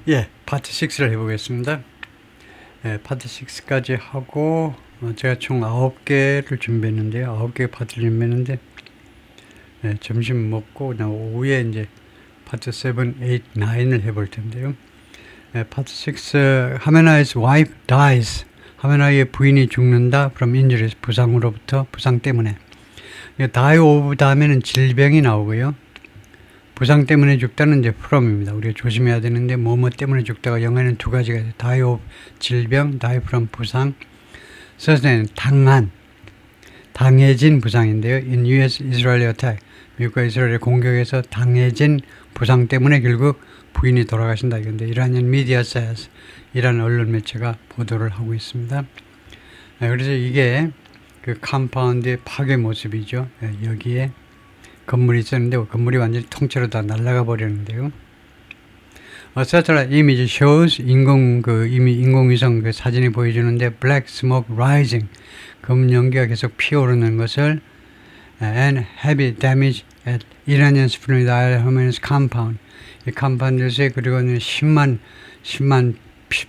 예, 파트 6를 해보겠습니다. 예, 파트 6까지 하고 제가 총 9개를 준비했는데요. 9개 파트를 준비했는데 예, 점심 먹고 그냥 오후에 이제 파트 7, 8, 9을 해볼 텐데요. 예, 파트 6 하메나이's wife dies. 하메나이의 부인이 죽는다. from injuries, 부상으로부터, 부상 때문에. die of 다음에는 질병이 나오고요. 부상 때문에 죽다는 이제 from입니다. 우리가 조심해야 되는데 뭐뭐 때문에 죽다가 영어에는 두 가지가 있어요. die of 질병, die from 부상. 서스는 당해진 부상인데요. in US Israel attack, 미국과 이스라엘의 공격에서 당해진 부상 때문에 결국 부인이 돌아가신다 이건데 이라니안 media says, 이란 언론 매체가 보도를 하고 있습니다. 그래서 이게 그 컴파운드의 파괴 모습이죠. 여기에 건물이 있었는데 건물이 완전히 통째로 다 날아가 버렸는데요. Satellite image shows 인공위성 그 사진이 보여주는데 black smoke rising, 검은 연기가 계속 피어오르는 것을 and heavy damage at Iranian Sputnik Armaments compound. 이 컴파운드에서 그리고는 10만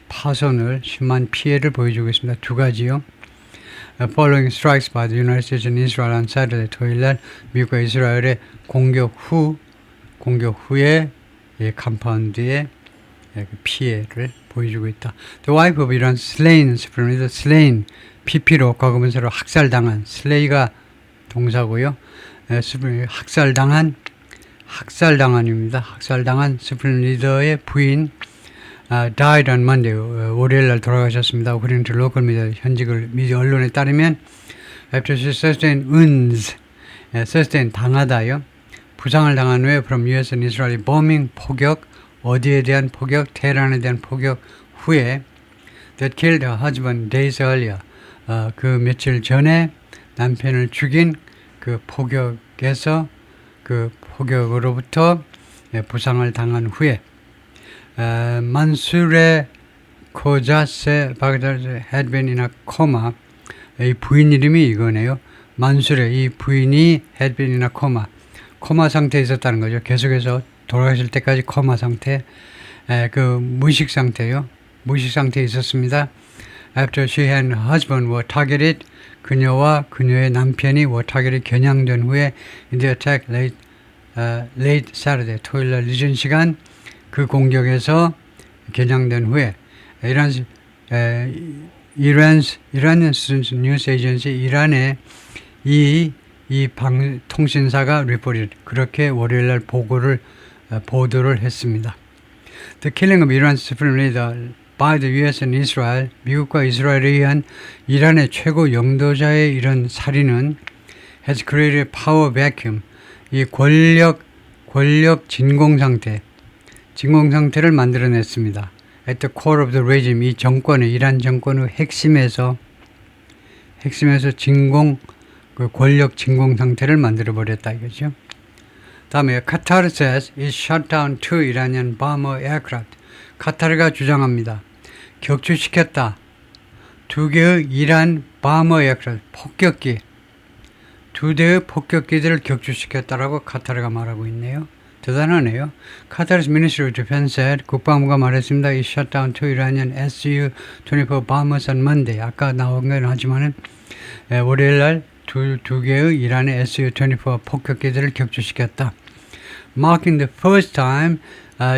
파손을 10만 피해를 보여주고 있습니다. 두 가지요. Following strikes by the United States and Israel on Saturday, 토요일날 미국과 이스라엘의 공격 후에 컴파운드의 피해를 보여주고 있다. The wife of Iran slain, slain, PP로 과거분사로 학살당한, slay가 동사고요. 학살당한입니다. 학살당한 스프링 리더의 부인 died on Monday, 월요일날 돌아가셨습니다. according to local media, 현지 미디어 언론에 따르면 after she sustained wounds, sustain 당하다요. 부상을 당한 후에 from US and Israel bombing, 포격, 어디에 대한 포격, 테헤란에 대한 포격 후에 that killed her husband days earlier, 그 며칠 전에 남편을 죽인 그 포격으로부터 부상을 당한 후에 만수레 코자세 바그다드 had been in a coma. 이 부인 이름이 이거네요. 만수레, 이 부인이 had been in a coma. 코마 상태에 있었다는 거죠. 계속해서 돌아가실 때까지 코마 상태, 그 무의식 상태요. 무의식 상태에 있었습니다. After she and her husband were targeted, 그녀와 그녀의 남편이 were targeted, 겨냥된 후에 in the attack late Saturday, 토요일날 늦은 시간 그 공격에서 겨냥된 후에 이란 뉴스 에이전시, 이란의 이 통신사가 리포트, 그렇게 월요일날 보도를 했습니다. The killing of Iran's supreme leader by the US and Israel, 미국과 이스라엘에 의한 이란의 최고 영도자의 이런 살인은 has created a power vacuum, 이 권력 진공 상태를 만들어냈습니다. At the core of the regime, 이 정권의, 이란 정권의 핵심에서 권력 진공 상태를 만들어버렸다 이거죠. 다음에 Qatar says it shut down 2 Iranian bomber aircraft. 카타르가 주장합니다. 격추시켰다. 2개의 이란 bomber aircraft, 폭격기. 2대의 폭격기들을 격추시켰다라고 카타르가 말하고 있네요. 대단하네요. 카타르's Ministry of Defense said, 국방부가 말했습니다. It shut down 2 Iranian Su-24 bombers on Monday. 아까 나온 건 하지만은 월요일날 두 개의 이란의 Su-24 폭격기들을 격추시켰다. Marking the first time,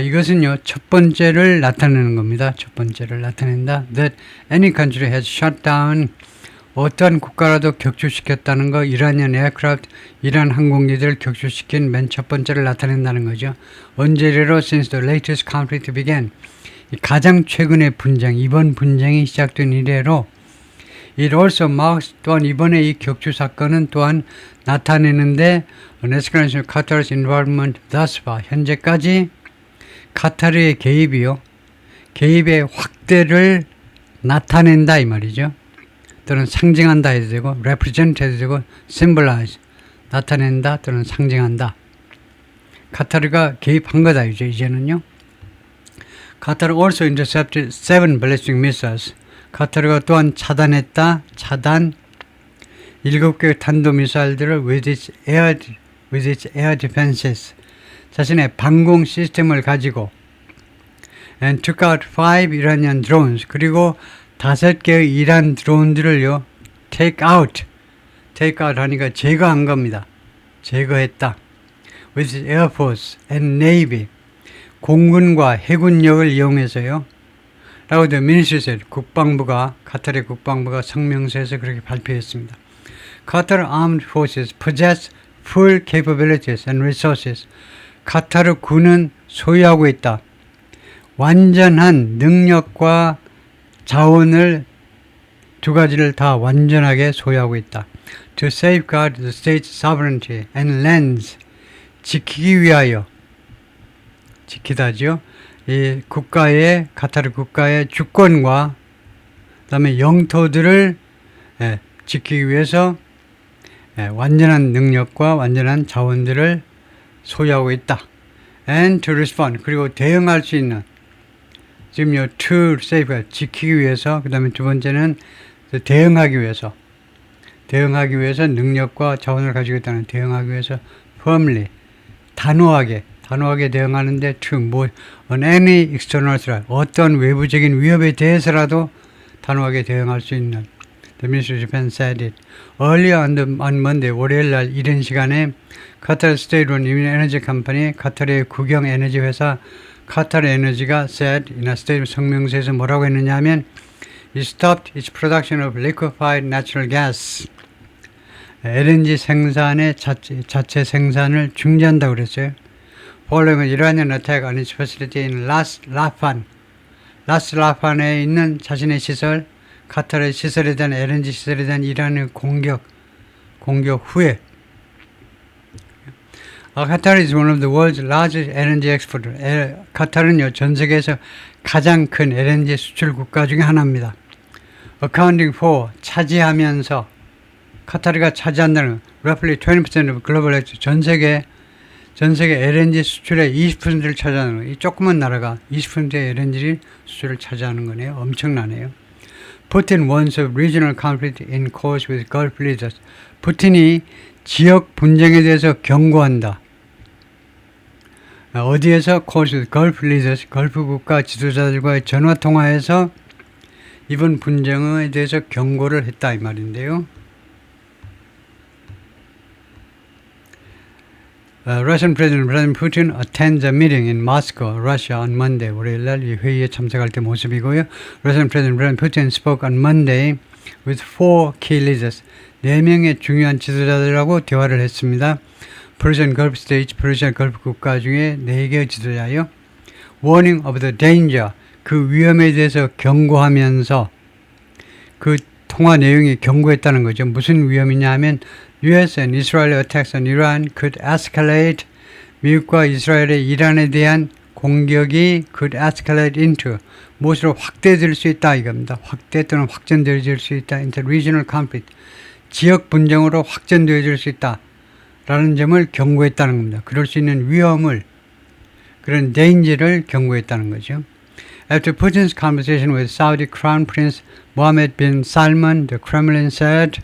이것은요 첫 번째를 나타내는 겁니다. 첫 번째를 나타낸다. That any country has shut down, 어떠한 국가라도 격추시켰다는 거, 이란이안 에어크래프트, 이란 항공기들을 격추시킨 맨 첫 번째를 나타낸다는 거죠. 언제래로 since the latest conflict began, 가장 최근의 분쟁, 이번 분쟁이 시작된 이래로 It also marks, 또한 이번에 이 격추 사건은 또한 나타내는데 an escalation of Qatar's involvement thus far, 현재까지 카타르의 개입의 확대를 나타낸다 이 말이죠. 또는 상징한다 해도 되고 represent 해도 되고 symbolize, 나타낸다 또는 상징한다. 카타르가 개입한 거다 이제는요. 카타르 also intercepted 7 ballistic missiles. 카타르가 또한 차단 7개의 탄도미사일들을 with its air defenses, 자신의 방공 시스템을 가지고 and took out 5 Iranian drones. 그리고 5개의 이란 드론들을요, take out 하니까 제거한 겁니다. 제거했다. with Air Force and Navy. 공군과 해군력을 이용해서요. 라고 the ministry said. 카타르의 국방부가 성명서에서 그렇게 발표했습니다. Qatar Armed Forces possess full capabilities and resources. 카타르 군은 소유하고 있다. 완전한 능력과 자원을 두 가지를 다 완전하게 소유하고 있다. To safeguard the state's sovereignty and lands. 지키기 위하여. 지키다죠. 이 카타르 국가의 주권과 그다음에 영토들을 지키기 위해서 완전한 능력과 완전한 자원들을 소유하고 있다. And to respond. 그리고 대응할 수 있는. 지금요, to save, 지키기 위해서. 그 다음에 두 번째는 대응하기 위해서. 능력과 자원을 가지고 있다는 대응하기 위해서 firmly, 단호하게 대응하는데 to on any external threat. 어떤 외부적인 위협에 대해서라도 단호하게 대응할 수 있는. The Ministry of Defense said it. Earlier on Monday, 월요일 날 이른 시간에 Qatar State-run Energy Company, 카타르의 국영 에너지 회사 카타르 에너지가 said, in a statement 성명서에서 뭐라고 했느냐 하면 it stopped its production of liquefied natural gas. LNG 생산의 자체 생산을 중지한다고 그랬어요. Following an Iranian attack on its facility in Ras Lafan에 있는 자신의 시설, 카타르의 시설에 대한 LNG 시설에 대한 이란의 공격 후에 Qatar is one of the world's largest LNG exporters. 카타르는요, 전 세계에서 가장 큰 LNG 수출 국가 중에 하나입니다. Accounting for, 차지하면서, 카타르가 차지한다는 roughly 20% of global export, 전 세계 LNG 수출의 20%를 차지하는 이 조그만 나라가 20%의 LNG 수출을 차지하는 거네요. 엄청나네요. Putin warns of regional conflict in course with Gulf leaders. 푸틴이 지역 분쟁에 대해서 경고한다. 어디에서? course with Gulf leaders, 걸프 국가 지도자들과의 전화 통화에서 이번 분쟁에 대해서 경고를 했다 이 말인데요. Russian President Vladimir Putin attends a meeting in Moscow, Russia on Monday. 월요일날 이 회의에 참석할 때 모습이고요. Russian President Vladimir Putin spoke on Monday with 4 key leaders. 4명의 중요한 지도자들하고 대화를 했습니다. Persian Gulf States, 퍼시아 걸프 국가 중에 4개의 지도자요. Warning of the danger, 그 위험에 대해서 경고하면서 그 통화 내용이 경고했다는 거죠. 무슨 위험이냐 하면 US and Israel attacks on Iran could escalate. 미국과 이스라엘의 이란에 대한 공격이 could escalate into 무엇으로 확대될 수 있다 이겁니다. 확대 또는 확전되어질 수 있다. into regional conflict. 지역 분쟁으로 확전되어질 수 있다. 라는 점을 경고했다는 겁니다. 그럴 수 있는 위험을, 그런 danger를 경고했다는 거죠. After Putin's conversation with Saudi Crown Prince Mohammed bin Salman, the Kremlin said,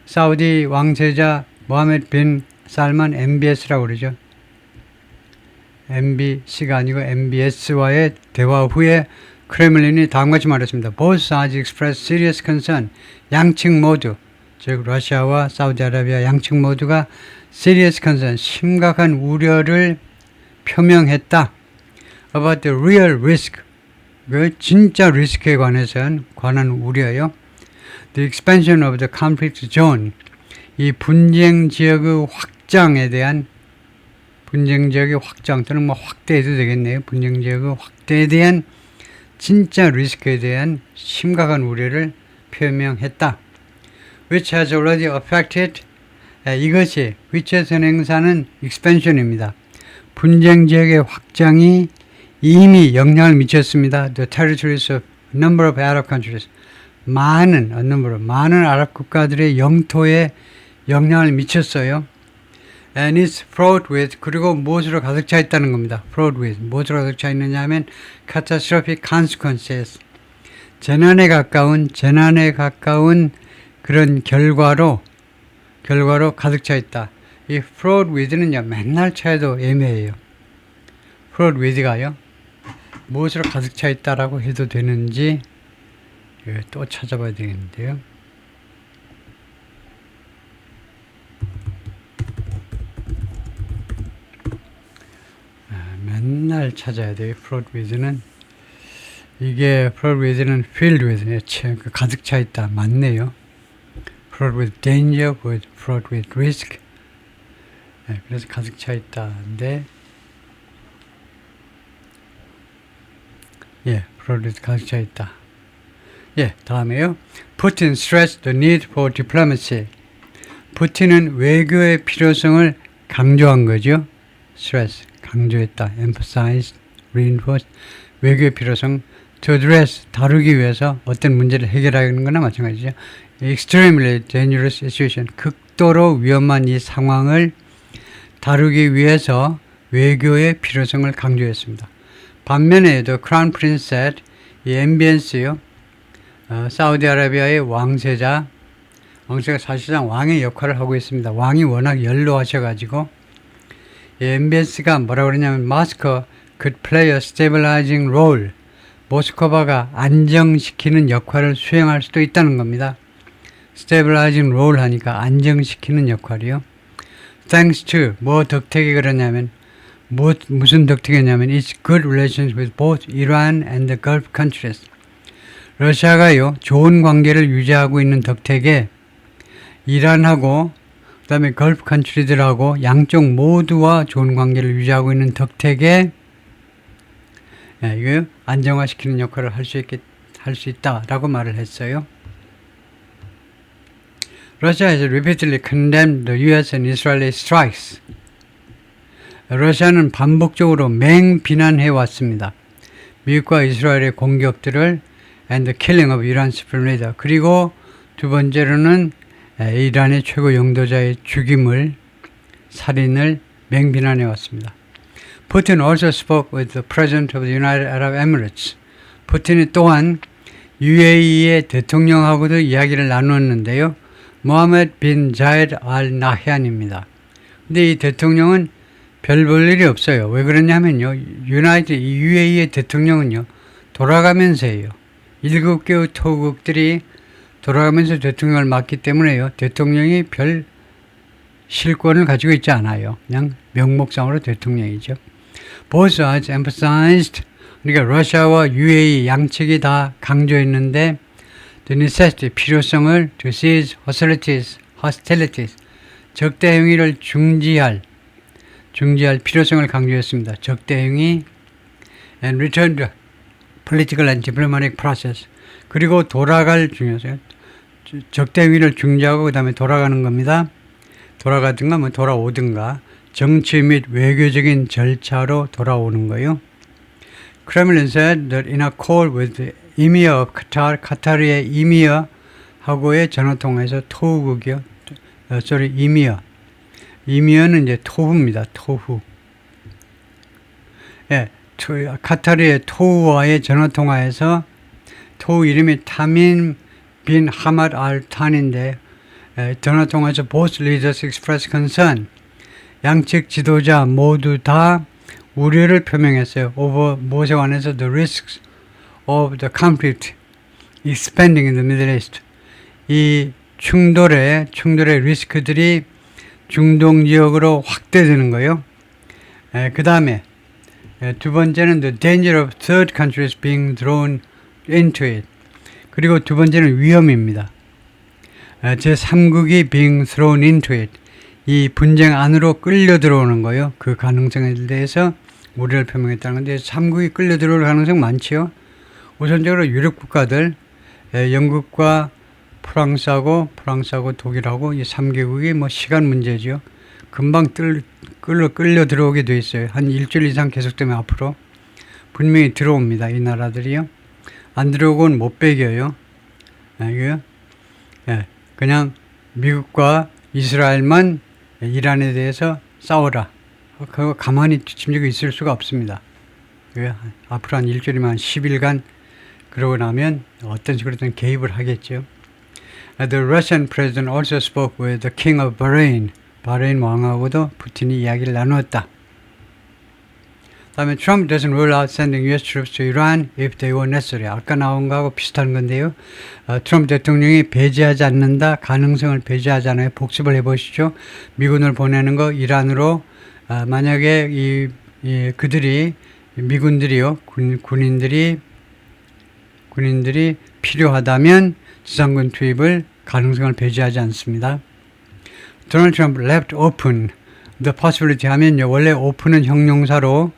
사우디 왕세자 모하메드 빈 살만 MBS라고 그러죠. MBC가 아니고 MBS와의 대화 후에 크렘린이 다음같이 말했습니다. Both sides expressed serious concern. 양측 모두, 즉 러시아와 사우디아라비아 양측 모두가 serious concern, 심각한 우려를 표명했다. About the real risk, 그 진짜 리스크에 관한 우려요. The expansion of the conflict zone, 이 분쟁 지역의 확장에 대한, 분쟁 지역의 확장 또는 뭐 확대해도 되겠네요. 분쟁 지역의 확대에 대한 진짜 리스크에 대한 심각한 우려를 표명했다. Which has already affected, 이것이 which의 선행사는 expansion입니다. 분쟁 지역의 확장이 이미 영향을 미쳤습니다. The territories of a number of Arab countries, 많은 아랍 국가들의 영토에 영향을 미쳤어요. And it's fraught with, 그리고 무엇으로 가득 차 있다는 겁니다. fraught with, 무엇으로 가득 차 있느냐 하면 catastrophic consequences, 재난에 가까운 그런 결과로 가득 차 있다. 이 fraught with는요, 맨날 차에도 애매해요. fraught with가요. 무엇으로 가득 차 있다라고 해도 되는지 또 찾아봐야 되겠는데요. 맨날 찾아야 돼요. flood with는 이게 flood with는 filled with 가득 차 있다 맞네요. flood with danger, flood with risk. 그래서 가득 차 있다인데 flood with 가득 차 있다. 다음에요. Putin stressed the need for diplomacy. 푸틴은 외교의 필요성을 강조한 거죠. stress 강조했다. emphasized, reinforced. 외교의 필요성 to address 다루기 위해서 어떤 문제를 해결하는 거나 마찬가지죠. extremely dangerous situation 극도로 위험한 이 상황을 다루기 위해서 외교의 필요성을 강조했습니다. 반면에 The Crown Prince said 이 MBS요. 사우디아라비아의 왕세가 사실상 왕의 역할을 하고 있습니다. 왕이 워낙 연로하셔가지고 MBS가 뭐라고 그러냐면 Moscow could play a stabilizing role. 모스크바가 안정시키는 역할을 수행할 수도 있다는 겁니다. stabilizing role 하니까 안정시키는 역할이요. Thanks to 뭐 덕택이 그러냐면 무슨 덕택이냐면 It's good relations with both Iran and the Gulf countries. 러시아가요 좋은 관계를 유지하고 있는 덕택에 이란하고 그 다음에 걸프 컨트리들하고 양쪽 모두와 좋은 관계를 유지하고 있는 덕택에 이거 안정화시키는 역할을 할 수 있다라고 말을 했어요. Russia has repeatedly condemned the U.S. and Israeli strikes. 러시아는 반복적으로 맹비난해 왔습니다. 미국과 이스라엘의 공격들을 and the killing of Iran's supreme leader. 그리고 두 번째로는 이란의 최고 영도자의 죽임을, 살인을 맹비난해 왔습니다. Putin also spoke with the President of the United Arab Emirates. 푸틴이 또한 UAE의 대통령하고도 이야기를 나누었는데요. 모하메드 빈 자이드 알 나히안입니다. 근데 이 대통령은 별 볼 일이 없어요. 왜 그러냐면요. UAE의 대통령은요. 돌아가면서 해요. 7개의 토국들이 돌아가면서 대통령을 맡기 때문에요. 대통령이 별 실권을 가지고 있지 않아요. 그냥 명목상으로 대통령이죠. Both sides emphasized, 그러니까 러시아와 UAE 양측이 다 강조했는데 the necessity, 필요성을 to cease hostilities, 적대 행위를 중지할 필요성을 강조했습니다. 적대 행위 and return to political and diplomatic process. 그리고 돌아갈 중요해요. 적대 행위를 중지하고 그 다음에 돌아가는 겁니다. 돌아가든가 뭐 돌아오든가 정치 및 외교적인 절차로 돌아오는 거예요. Kremlin said that in a call with the Emir of Qatar, 카타르의 이미어하고의 전화통화에서 토후국이요. 이미어는 이제 토후입니다. 토후. 카타르의 토후와의 전화통화에서 토후 이름이 타민 빈 하마드 알 탄인데 전화통화에서 both leaders expressed concern. 양측 지도자 모두 다 우려를 표명했어요. over 무엇에 관해서 the risks of the conflict expanding in the Middle East. 이 충돌의 리스크들이 중동 지역으로 확대되는 거예요. 그 다음에 두 번째는 the danger of third countries being drawn into it. 그리고 두 번째는 위험입니다. 제3국이 being thrown into it. 이 분쟁 안으로 끌려 들어오는 거예요. 그 가능성에 대해서 우려를 표명했다는 건데 3국이 끌려 들어올 가능성 많지요. 우선적으로 유럽 국가들 영국과 프랑스하고 독일하고 이 3개국이 뭐 시간 문제죠. 금방 끌려 들어오게 돼 있어요. 한 일주일 이상 계속되면 앞으로 분명히 들어옵니다. 이 나라들이요. 안 들어오고는 못 배겨요. 그냥 미국과 이스라엘만 이란에 대해서 싸워라. 그거 가만히 뒷짐지고 있을 수가 없습니다. 앞으로 한 일주일이면 10일간 그러고 나면 어떤 식으로든 개입을 하겠죠. The Russian president also spoke with the king of Bahrain. 바레인 왕하고도 푸틴이 이야기를 나누었다. 다음에 Trump doesn't rule out sending US troops to Iran if they were necessary. 아까 나온 거하고 비슷한 건데요. 트럼프 대통령이 배제하지 않는다. 가능성을 배제하지 않아요. 복습을 해보시죠. 미군을 보내는 거 이란으로 만약에 그들이 미군들이요. 군인들이 필요하다면 지상군 투입을 가능성을 배제하지 않습니다. 도널드 트럼프 left open the possibility 하면요. 원래 open은 형용사로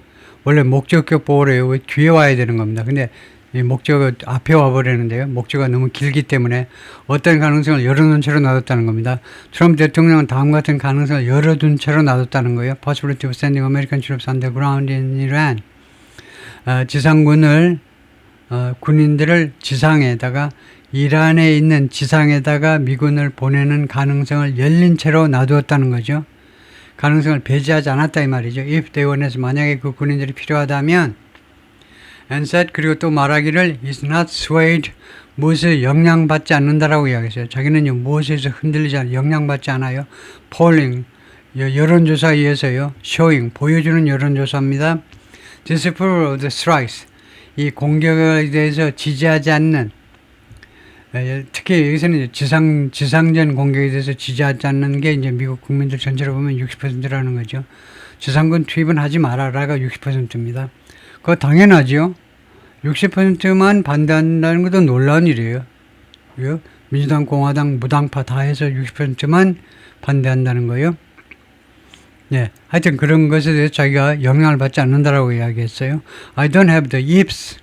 원래 목적격 보호래요. 뒤에 와야 되는 겁니다. 근데 이 목적어 앞에 와버리는데요. 목적어가 너무 길기 때문에 어떤 가능성을 열어놓은 채로 놔뒀다는 겁니다. 트럼프 대통령은 다음 같은 가능성을 열어둔 채로 놔뒀다는 거예요. Possibility of sending American troops on the ground in Iran. 지상군을 군인들을 지상에다가 이란에 있는 지상에다가 미군을 보내는 가능성을 열린 채로 놔두었다는 거죠. 가능성을 배제하지 않았다 이 말이죠. If they were necessary, 만약에 그 군인들이 필요하다면 and said, 그리고 또 말하기를 is not swayed, 무엇에 영향받지 않는다라고 이야기했어요. 자기는요 무엇에서 흔들리지 않아요. 영향받지 않아요. polling, 여론조사에 의해서요. showing, 보여주는 여론조사입니다. disapproval of the strikes, 이 공격에 대해서 지지하지 않는, 특히 여기서는 지상전 공격에 대해서 지지하지 않는 게 이제 미국 국민들 전체로 보면 60%라는 거죠. 지상군 투입은 하지 말아라가 60%입니다. 그거 당연하죠. 60%만 반대한다는 것도 놀라운 일이에요. 민주당, 공화당, 무당파 다 해서 60%만 반대한다는 거예요. 네, 하여튼 그런 것에 대해서 자기가 영향을 받지 않는다라고 이야기했어요. I don't have the ifs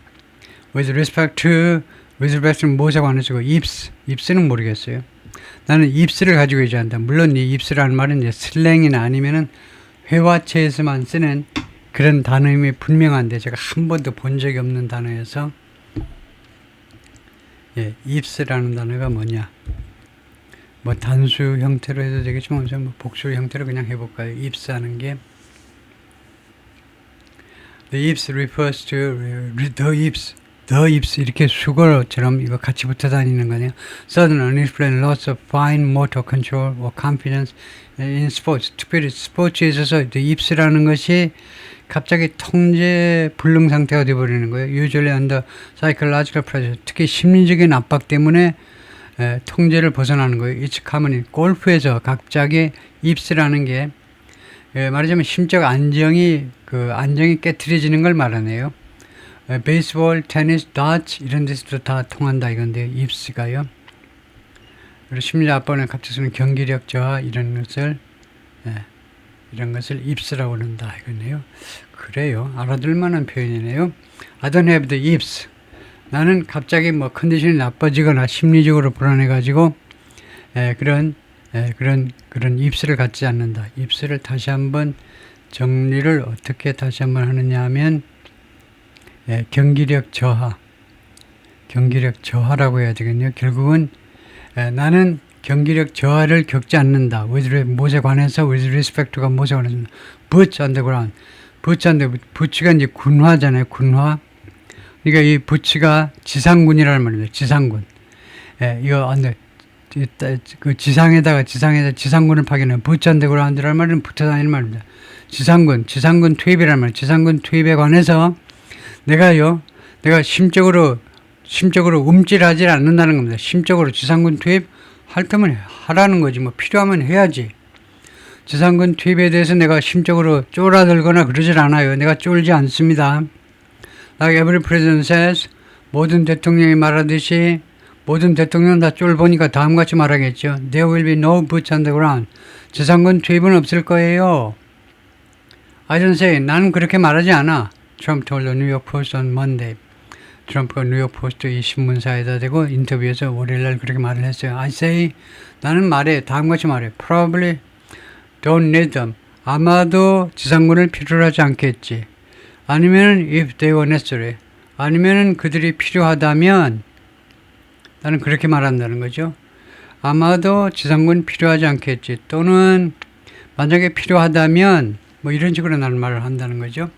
with respect to 무엇에 관해서 ifs는 모르겠어요. 나는 ifs를 가지고 얘기한다. 물론 이 ifs라는 말은 이제 슬랭이나 아니면은 회화체에서만 쓰는 그런 단어임이 분명한데 제가 한 번도 본 적이 없는 단어여서 ifs라는 단어가 뭐냐? 뭐 단수 형태로 해도 되겠지만 뭐 복수 형태로 그냥 해볼까요? ifs 하는 게 the ifs refers to the ifs 이렇게 수거처럼 이거 같이 붙어 다니는 거네요. Sudden unexplained loss of fine motor control or confidence in sports. 특별히 스포츠에 있어서 the ifs라는 것이 갑자기 통제 불능 상태가 되어버리는 거예요. Usually under psychological pressure. 특히 심리적인 압박 때문에 통제를 벗어나는 거예요. It's common. 골프에서 갑자기 ifs라는 게 말하자면 심적 안정이 깨트려지는 걸 말하네요. 베이스볼, 테니스, 다츠 이런 데서도 다 통한다 이건데 ifs가요. 그리고 심리적 압박은 갑작스러운 경기력 저하 이런 것을 ifs라고 그런다 이거네요. 그래요. 알아들 만한 표현이네요. I don't have the ifs. 나는 갑자기 뭐 컨디션이 나빠지거나 심리적으로 불안해가지고 그런 ifs를 갖지 않는다. ifs를 다시 한번 정리를 어떻게 다시 한번 하느냐 하면 경기력 저하라고 해야 되겠네요. 결국은 나는 경기력 저하를 겪지 않는다. 무엇에 관해서 with respect가 무엇에 관해서 boots on the ground. 부츠가 이제 군화잖아요. 군화. 그러니까 이 부츠가 지상군이라는 말입니다. 지상군. 이거 그 지상에다가 지상군을 파견하는 boots on the ground라는 말은 붙어 다니는 말입니다. 지상군 투입이라는 말. 지상군 투입에 관해서 내가 심적으로 움찔하지 않는다는 겁니다. 심적으로 지상군 투입 할 거면 하라는 거지. 뭐 필요하면 해야지. 지상군 투입에 대해서 내가 심적으로 쫄아들거나 그러질 않아요. 내가 쫄지 않습니다. Like every president says, 모든 대통령이 말하듯이 모든 대통령은 다 쫄보니까 다음같이 말하겠죠. There will be no boots on the ground. 지상군 투입은 없을 거예요. I don't say, 나는 그렇게 말하지 않아. Trump told the New York Post on Monday. 트럼프가 뉴욕 포스트 이 신문사에다 대고 인터뷰에서 월요일날 그렇게 말을 했어요. I say, 나는 말해, 다음같이 말해. Probably don't need them. 아마도 지상군을 필요로 하지 않겠지. 아니면 if they were necessary. 아니면 그들이 필요하다면 나는 그렇게 말한다는 거죠. 아마도 지상군 필요하지 않겠지. 또는 만약에 필요하다면 뭐 이런 식으로 나는 말을 한다는 거죠.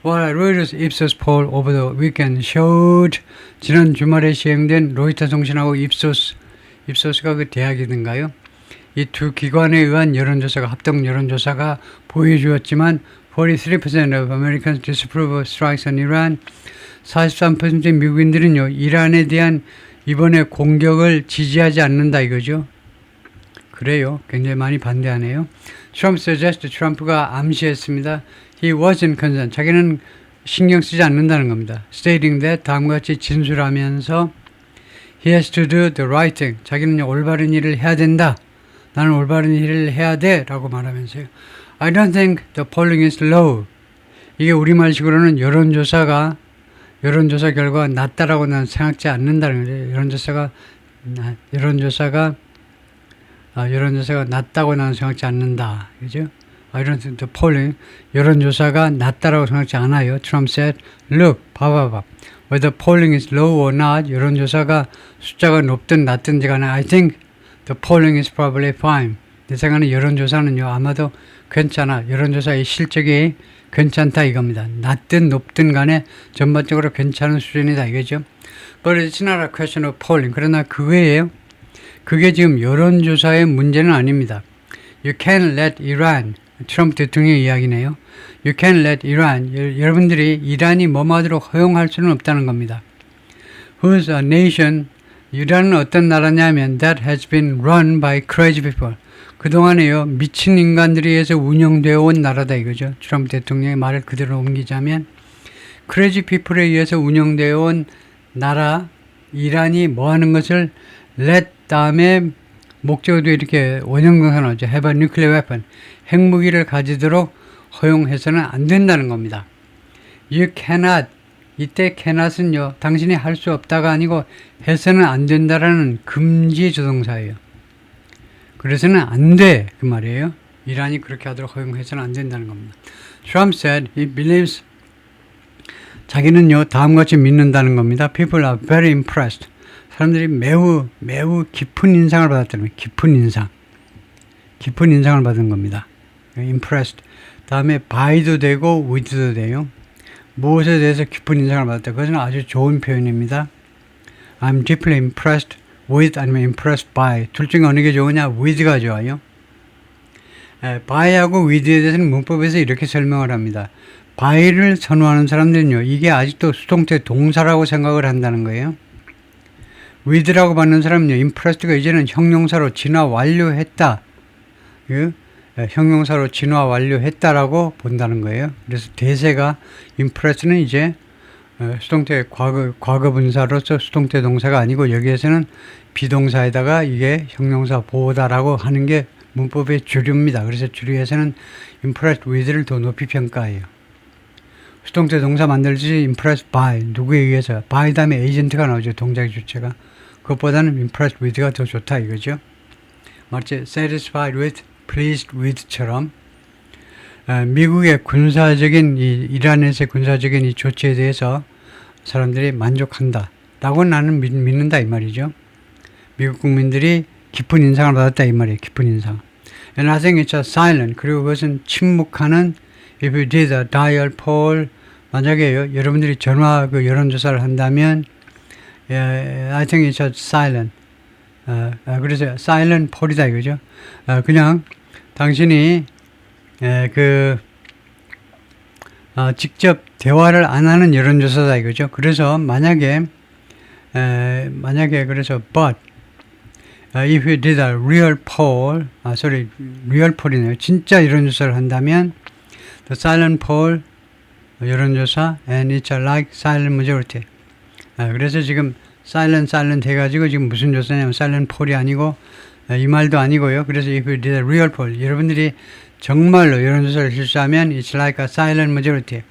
Well, Reuters Ipsos poll over the weekend showed 지난 주말에 시행된 로이터 통신하고 입소스가 그 대학이든가요? 이 두 기관에 의한 여론조사가 합동 여론조사가 보여주었지만 43% of Americans disapprove of strikes on Iran. 43%의 미국인들은요, 이란에 대한 이번에 공격을 지지하지 않는다 이거죠. 그래요. 굉장히 많이 반대하네요. Trump suggests 트럼프가 암시했습니다. He wasn't concerned. 자기는 신경 쓰지 않는다는 겁니다. Stating that 다음과 같이 진술하면서 He has to do the right thing. 자기는 올바른 일을 해야 된다. 나는 올바른 일을 해야 돼. 라고 말하면서요. I don't think the polling is low. 이게 우리말식으로는 여론조사 결과가 낮다라고 나는 생각지 않는다는 거죠. 여론조사가 낮다고 나는 생각지 않는다. 그죠? I don't think the polling, 여론조사가 낮다라고 생각지 않아요. Trump said, look, 봐봐. Whether polling is low or not, 여론조사가 숫자가 높든 낮든지 간에 I think the polling is probably fine. 내 생각에는 여론조사는요, 아마도 괜찮아. 여론조사의 실적이 괜찮다 이겁니다. 낮든 높든 간에 전반적으로 괜찮은 수준이다 이거죠. But it's not a question of polling. 그러나 그게 지금 여론조사의 문제는 아닙니다. You can't let Iran, 트럼프 대통령의 이야기네요. You can't let Iran, 여러분들이 이란이 뭐하도록 허용할 수는 없다는 겁니다. Whose a nation, 이란은 어떤 나라냐면 that has been run by crazy people. 그동안에요, 미친 인간들에 의해서 운영되어 온 나라다 이거죠. 트럼프 대통령의 말을 그대로 옮기자면 crazy people에 의해서 운영되어 온 나라, 이란이 뭐 하는 것을 let 다음에 목적어도 이렇게 원형동사 나오죠. have a nuclear weapon. 핵무기를 가지도록 허용해서는 안 된다는 겁니다. You cannot. 이때 cannot은요, 당신이 할 수 없다가 아니고 해서는 안 된다라는 금지 조동사예요. 그래서는 안 돼. 그 말이에요. 이란이 그렇게 하도록 허용해서는 안 된다는 겁니다. Trump said he believes 자기는요, 다음같이 믿는다는 겁니다. People are very impressed. 사람들이 매우 깊은 인상을 받았다는 거예요. 깊은 인상을 받은 겁니다. impressed. 다음에 by도 되고 with도 돼요. 무엇에 대해서 깊은 인상을 받았다. 그것은 아주 좋은 표현입니다. I'm deeply impressed with 아니면 impressed by. 둘 중에 어느 게 좋으냐? with가 좋아요. by하고 with에 대해서는 문법에서 이렇게 설명을 합니다. by를 선호하는 사람들은요, 이게 아직도 수동태 동사라고 생각을 한다는 거예요. with라고 받는 사람은요, impressed가 이제는 형용사로 진화 완료했다. 형용사로 진화 완료했다라고 본다는 거예요. 그래서 대세가 impressed는 이제 수동태 과거 분사로서 수동태 동사가 아니고 여기에서는 비동사에다가 이게 형용사 보호다라고 하는 게 문법의 주류입니다. 그래서 주류에서는 impressed with를 더 높이 평가해요. 수동태 동사 만들듯이 impressed by, 누구에 의해서, by 다음에 에이전트가 나오죠. 동작의 주체가. 그것보다는 impressed with가 더 좋다 이거죠. 마치 satisfied with, pleased with처럼 미국의 군사적인 이란에서의 군사적인 이 조치에 대해서 사람들이 만족한다 라고 나는 믿는다 이 말이죠. 미국 국민들이 깊은 인상을 받았다 이 말이에요. 깊은 인상. And I think it's a silent. 그리고 그것은 침묵하는 if you did a dial poll 만약에 여러분들이 전화 여론조사를 한다면 I think it's a silent. 그래서 silent poll이다 이거죠. 그냥 당신이 직접 대화를 안 하는 여론조사다 이거죠. 그래서 만약에 그래서 but if you did a real poll, real poll이네요. 진짜 여론조사를 한다면 the silent poll 여론조사 and it's like silent majority. 그래서 지금 silent 해가지고 지금 무슨 조사냐면 silent poll이 아니고 이 말도 아니고요. 그래서 if you did a real poll 여러분들이 정말로 여론조사를 실시하면 it's like a silent majority.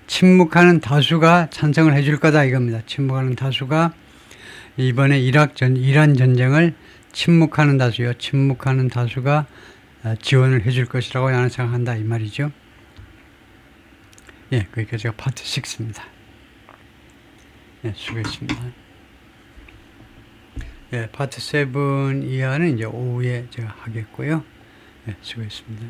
침묵하는 다수가 찬성을 해줄 거다 이겁니다. 침묵하는 다수가 이번에 이란 전쟁을 침묵하는 다수요. 침묵하는 다수가 지원을 해줄 것이라고 나는 생각한다 이 말이죠. 예, 거기까지가 파트 6입니다. 예, 수고했습니다. 예, 파트 7 이하는 이제 오후에 제가 하겠고요. 예, 수고했습니다.